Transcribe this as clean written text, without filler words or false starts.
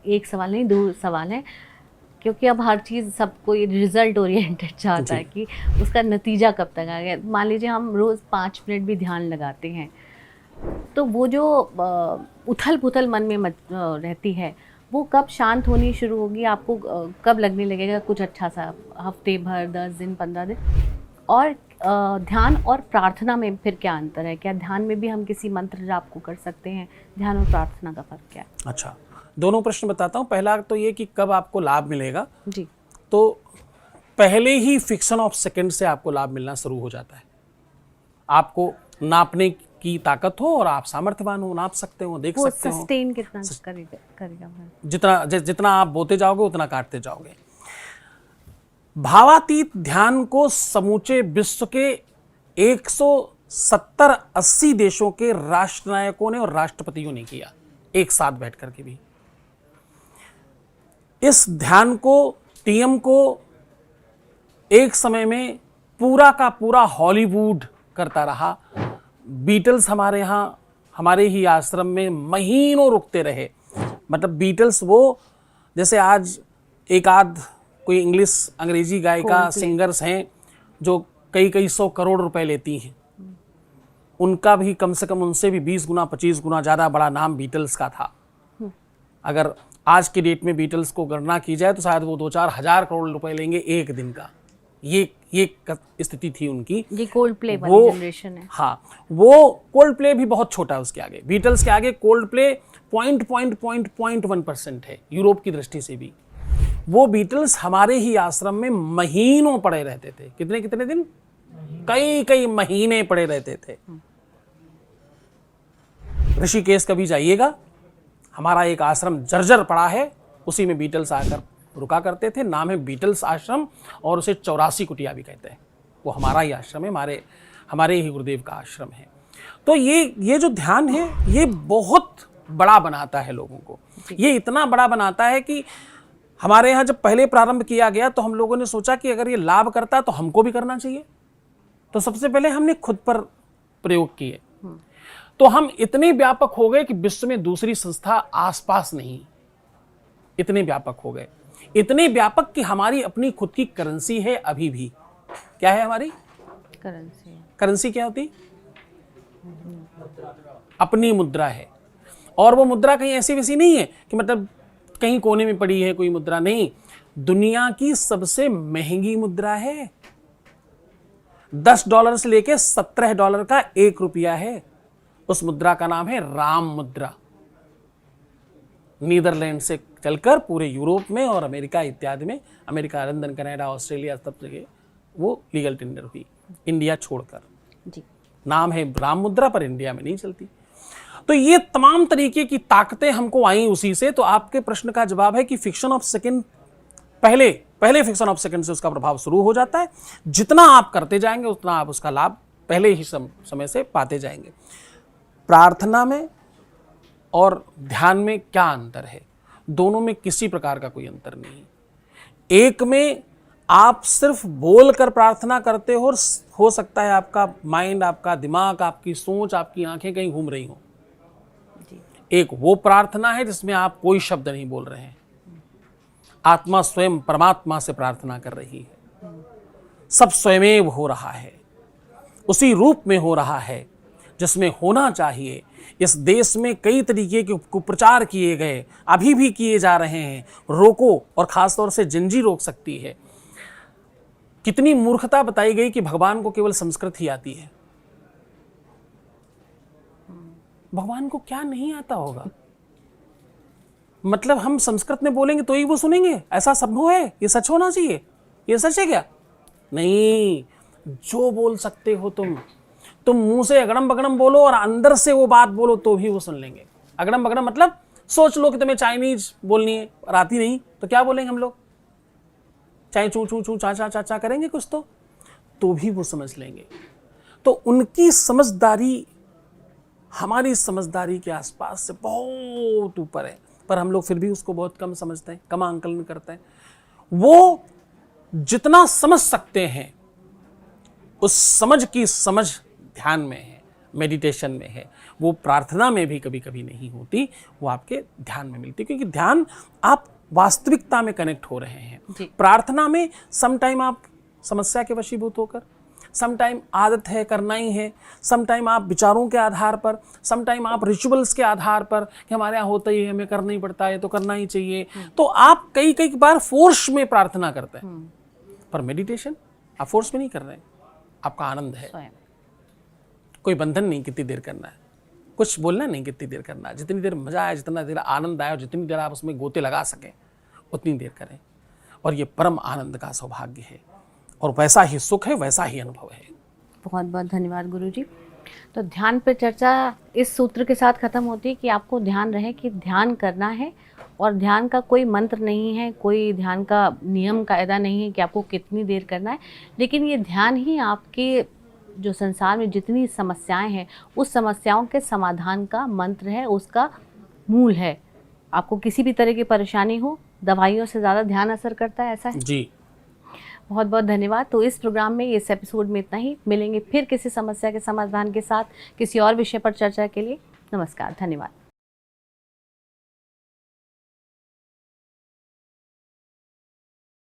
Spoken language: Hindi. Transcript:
एक सवाल नहीं, दो सवाल हैं, क्योंकि अब हर चीज़ सबको ये रिजल्ट ओरिएंटेड चाहता है कि उसका नतीजा कब तक आ गया। मान लीजिए हम रोज़ 5 मिनट भी ध्यान लगाते हैं, तो वो जो उथल पुथल मन में रहती है, वो कब शांत होनी शुरू होगी? आपको कब लगने लगेगा कुछ अच्छा सा? हफ्ते भर, 10 दिन, 15 दिन? और ध्यान और प्रार्थना में फिर क्या अंतर है? क्या ध्यान में भी हम किसी मंत्र जाप को कर सकते हैं? ध्यान और प्रार्थना का फर्क क्या है? अच्छा, दोनों प्रश्न बताता हूँ। पहला तो ये कि कब आपको लाभ मिलेगा। जी। तो पहले ही फ्रिक्शन ऑफ सेकंड से आपको लाभ मिलना शुरू हो जाता है। आपको नापने की ताकत हो और आप सामर्थ्यवान हो, नाप सकते हो, देख सकते हो। सस्टेन कितना करेगा? जितना आप बोते जाओगे उतना काटते जाओगे। भावातीत ध्यान को समूचे विश्व के 170-80 देशों के राष्ट्रनायकों ने और राष्ट्रपतियों ने किया, एक साथ बैठ करके भी। इस ध्यान को, टीएम को एक समय में पूरा का पूरा हॉलीवुड करता रहा। बीटल्स हमारे यहाँ, हमारे ही आश्रम में महीनों रुकते रहे। मतलब बीटल्स वो, जैसे आज एक आध कोई इंग्लिश अंग्रेजी गायिका सिंगर्स हैं जो कई कई 100 करोड़ रुपए लेती हैं, उनका भी कम से कम उनसे भी 20 गुना 25 गुना ज़्यादा बड़ा नाम बीटल्स का था। अगर आज की डेट में बीटल्स को गणना की जाए तो शायद वो 2-4 हजार करोड़ रुपए लेंगे एक दिन का। ये स्थिति थी उनकी। ये कोल्ड प्ले वाली जनरेशन है। हाँ, वो कोल्ड प्ले भी बहुत छोटा है उसके आगे। बीटल्स के आगे कोल्ड प्ले 0.1% है यूरोप की दृष्टि से भी। वो बीटल्स हमारे ही आश्रम में महीनों पड़े रहते थे। कितने कितने दिन? कई महीने पड़े रहते थे। ऋषिकेश कभी जाइएगा, हमारा एक आश्रम जर्जर पड़ा है, उसी में बीटल्स आकर रुका करते थे। नाम है बीटल्स आश्रम और उसे 84 कुटिया भी कहते हैं। वो हमारा ही आश्रम है, हमारे ही गुरुदेव का आश्रम है। तो ये जो ध्यान है ये बहुत बड़ा बनाता है लोगों को। ये इतना बड़ा बनाता है कि हमारे यहाँ जब पहले प्रारंभ किया गया तो हम लोगों ने सोचा कि अगर ये लाभ करता तो हमको भी करना चाहिए। तो सबसे पहले हमने खुद पर प्रयोग किए। तो हम इतने व्यापक हो गए कि विश्व में दूसरी संस्था आसपास नहीं, इतने व्यापक हो गए। इतने व्यापक कि हमारी अपनी खुद की करेंसी है अभी भी। क्या है हमारी करेंसी? करेंसी क्या होती? अपनी मुद्रा है। और वो मुद्रा कहीं ऐसी वैसी नहीं है कि मतलब कहीं कोने में पड़ी है कोई मुद्रा, नहीं। दुनिया की सबसे महंगी मुद्रा है। $10 से लेके $17 का 1 रुपया है। उस मुद्रा का नाम है राम मुद्रा। नीदरलैंड से चलकर पूरे यूरोप में और अमेरिका इत्यादि में, अमेरिका, लंदन, कनाडा, ऑस्ट्रेलिया, सब जगह वो लीगल टेंडर हुई, इंडिया छोड़कर। जी। नाम है राम मुद्रा, पर इंडिया में नहीं चलती। तो ये तमाम तरीके की ताकतें हमको आई उसी से। तो आपके प्रश्न का जवाब है कि फ्रिक्शन ऑफ सेकंड, पहले फ्रिक्शन ऑफ सेकंड से उसका प्रभाव शुरू हो जाता है। जितना आप करते जाएंगे उतना आप उसका लाभ पहले ही समय से पाते जाएंगे। प्रार्थना में और ध्यान में क्या अंतर है? दोनों में किसी प्रकार का कोई अंतर नहीं। एक में आप सिर्फ बोल कर प्रार्थना करते हो और हो सकता है आपका माइंड, आपका दिमाग, आपकी सोच, आपकी आंखें कहीं घूम रही हो। एक वो प्रार्थना है जिसमें आप कोई शब्द नहीं बोल रहे हैं, आत्मा स्वयं परमात्मा से प्रार्थना कर रही है। सब स्वयमेव हो रहा है, उसी रूप में हो रहा है जिसमें होना चाहिए। इस देश में कई तरीके के कुप्रचार किए गए, अभी भी किए जा रहे हैं। रोको, और खासतौर से जिंजी रोक सकती है। कितनी मूर्खता बताई गई कि भगवान को केवल संस्कृत ही आती है। भगवान को क्या नहीं आता होगा? मतलब हम संस्कृत में बोलेंगे तो ही वो सुनेंगे, ऐसा संभव है? ये सच होना चाहिए। ये सच है क्या? नहीं। जो बोल सकते हो तुम मुंह से अगड़म बगड़म बोलो और अंदर से वो बात बोलो तो भी वो सुन लेंगे। अगड़म बगड़म मतलब सोच लो कि तुम्हें चाइनीज बोलनी है और आती नहीं तो क्या बोलेंगे हम लोग? चाहे चू चू चू चा चा चा करेंगे कुछ तो भी वो समझ लेंगे। तो उनकी समझदारी हमारी समझदारी के आसपास से बहुत ऊपर है, पर हम लोग फिर भी उसको बहुत कम समझते हैं, कम आंकलन करते हैं। वो जितना समझ सकते हैं उस समझ की समझ ध्यान में है। मेडिटेशन में है, वो प्रार्थना में भी कभी कभी नहीं होती, वो आपके ध्यान में मिलती, क्योंकि ध्यान आप वास्तविकता में कनेक्ट हो रहे हैं। प्रार्थना में सम टाइम आप समस्या के वशीभूत होकर, सम टाइम आदत है करना ही है, सम टाइम आप विचारों के आधार पर, सम टाइम आप रिचुअल्स के आधार पर कि हमारे यहाँ होता ही है, हमें करना ही पड़ता है तो करना ही चाहिए, तो आप कई कई बार फोर्स में प्रार्थना करते हैं। पर मेडिटेशन आप फोर्स में नहीं कर रहे हैं, आपका आनंद है, कोई बंधन नहीं कितनी देर करना है, कुछ बोलना नहीं कितनी देर करना है, जितनी देर मजा आए, जितना देर आनंद आए और जितनी देर आप उसमें गोते लगा सकें उतनी देर करें। और ये परम आनंद का सौभाग्य है और वैसा ही सुख है, वैसा ही अनुभव है। बहुत बहुत धन्यवाद गुरुजी। तो ध्यान पर चर्चा इस सूत्र के साथ ख़त्म होती है कि आपको ध्यान रहे कि ध्यान करना है, और ध्यान का कोई मंत्र नहीं है, कोई ध्यान का नियम कायदा नहीं है कि आपको कितनी देर करना है, लेकिन ये ध्यान ही आपके जो संसार में जितनी समस्याएं हैं उस समस्याओं के समाधान का मंत्र है, उसका मूल है। आपको किसी भी तरह की परेशानी हो, दवाइयों से ज़्यादा ध्यान असर करता है, ऐसा है जी। बहुत बहुत धन्यवाद। तो इस प्रोग्राम में, इस एपिसोड में इतना ही। मिलेंगे फिर किसी समस्या के समाधान के साथ, किसी और विषय पर चर्चा के लिए। नमस्कार, धन्यवाद।